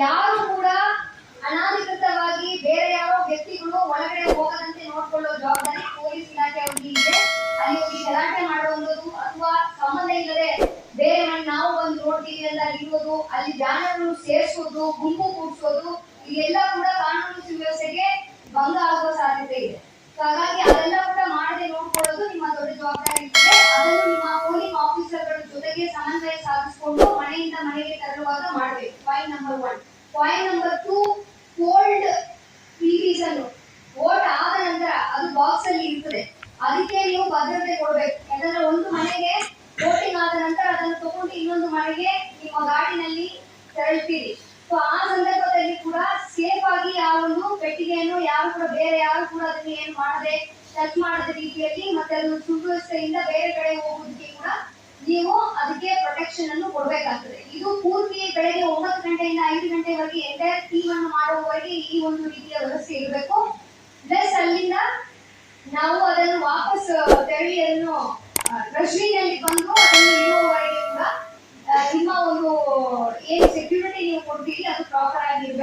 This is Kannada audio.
ಯಾರು ಕೂಡ ಅನಾಧಿಕೃತವಾಗಿ ಬೇರೆ ಯಾರೋ ವ್ಯಕ್ತಿಗಳು ಒಳಗಡೆ ಹೋಗದಂತೆ ನೋಡ್ಕೊಳ್ಳೋ ಜವಾಬ್ದಾರಿ ಪೊಲೀಸ್ ಇಲಾಖೆ ಅವರಿಗೆ ಇದೆ. ಅಲ್ಲಿ ಹೋಗಿ ಗಲಾಟೆ ಮಾಡುವಂಥದ್ದು ಅಥವಾ ಸಂಬಂಧ ಇಲ್ಲದೆ ಬೇರೆ ಮನೆ ನಾವು ಬಂದು ನೋಡ್ತೀವಿ ಅಂತ ಇರೋದು, ಅಲ್ಲಿ ಬ್ಯಾನರ್ಗಳು ಸೇರಿಸೋದು, ಗುಂಪು ಕೂಡಿಸೋದು, ಇದೆಲ್ಲ ಕೂಡ ಕಾನೂನು ಸುವ್ಯವಸ್ಥೆಗೆ ಭಂಗ ಆಗುವ ಸಾಧ್ಯತೆ ಇದೆ. ಹಾಗಾಗಿ ಅದೆಲ್ಲ ಕೂಡ ಮಾಡದೆ ನೋಡ್ಕೊಳ್ಳೋದು ನಿಮ್ಮ ದೊಡ್ಡ ಜವಾಬ್ದಾರಿ ಇದೆ. ಅದನ್ನು ನಿಮ್ಮ ಪೊಲೀಸ್ ಆಫೀಸರ್ಗಳ ಜೊತೆಗೆ ಸಮನ್ವಯ ಸಾಧಿಸಿಕೊಂಡು ಮನೆಯಿಂದ ಮನೆಗೆ ತರುವಾಗ ಮಾಡಬೇಕು. Point number 1. Point number 2, cold ಪಿವಿಸ್ ಅನ್ನು ವೋಟ್ ಆದ ನಂತರ ಅದು ಬಾಕ್ಸ್ ಅಲ್ಲಿ ಇರ್ತದೆ, ಅದಕ್ಕೆ ನೀವು ಭದ್ರತೆ ಕೊಡಬೇಕು. ಯಾಕಂದ್ರೆ ಒಂದು ಮನೆಗೆ ವೋಟಿಂಗ್ ಆದ ನಂತರ ಅದನ್ನು ತಗೊಂಡು ಇನ್ನೊಂದು ಮನೆಗೆ ನಿಮ್ಮ ಗಾಡಿನಲ್ಲಿ ತೆರಳುತ್ತೀರಿ. ಸೊ ಆ ಸಂದರ್ಭದಲ್ಲಿ ಕೂಡ ಸೇಫ್ ಆಗಿ ಆ ಒಂದು ಪೆಟ್ಟಿಗೆಯನ್ನು ಯಾರು ಕೂಡ ಬೇರೆ ಯಾರು ಕೂಡ ಅದನ್ನು ಏನು ಮಾಡದೆ ಟಚ್ ಮಾಡದ ರೀತಿಯಲ್ಲಿ ಮತ್ತೆ ಅದು ಸುವ್ಯವಸ್ಥೆಯಿಂದ ಬೇರೆ ಕಡೆ ಹೋಗೋದಕ್ಕೆ ಕೂಡ ನೀವು ಅದಕ್ಕೆ ಪ್ರೊಟೆಕ್ಷನ್ ಅನ್ನು ಕೊಡಬೇಕಾಗ್ತದೆ. ಇದು ಪೂರ್ತಿ ಬೆಳಗ್ಗೆ 9 ಗಂಟೆಯಿಂದ 5 ಗಂಟೆವರೆಗೆ ಎಂಟೈರ್ ಟೀಮ್ ಅನ್ನು ಮಾಡುವವರೆಗೆ ಈ ಒಂದು ರೀತಿಯ ವ್ಯವಸ್ಥೆ ಇರಬೇಕು. ಪ್ಲಸ್ ಅಲ್ಲಿಂದ ನಾವು ಅದನ್ನು ವಾಪಸ್ ತೆರಳಿ ಅದನ್ನು ಟ್ರೆಷರಿನಲ್ಲಿ ಬಂದು ಅದನ್ನು ಇರುವವರೆಗೆ ಕೂಡ ನಿಮ್ಮ ಒಂದು ಏನು ಸೆಕ್ಯೂರಿಟಿ ನೀವು ಕೊಡ್ತೀರಿ ಅದು ಪ್ರಾಪರ್ ಆಗಿರ್ಬೇಕು.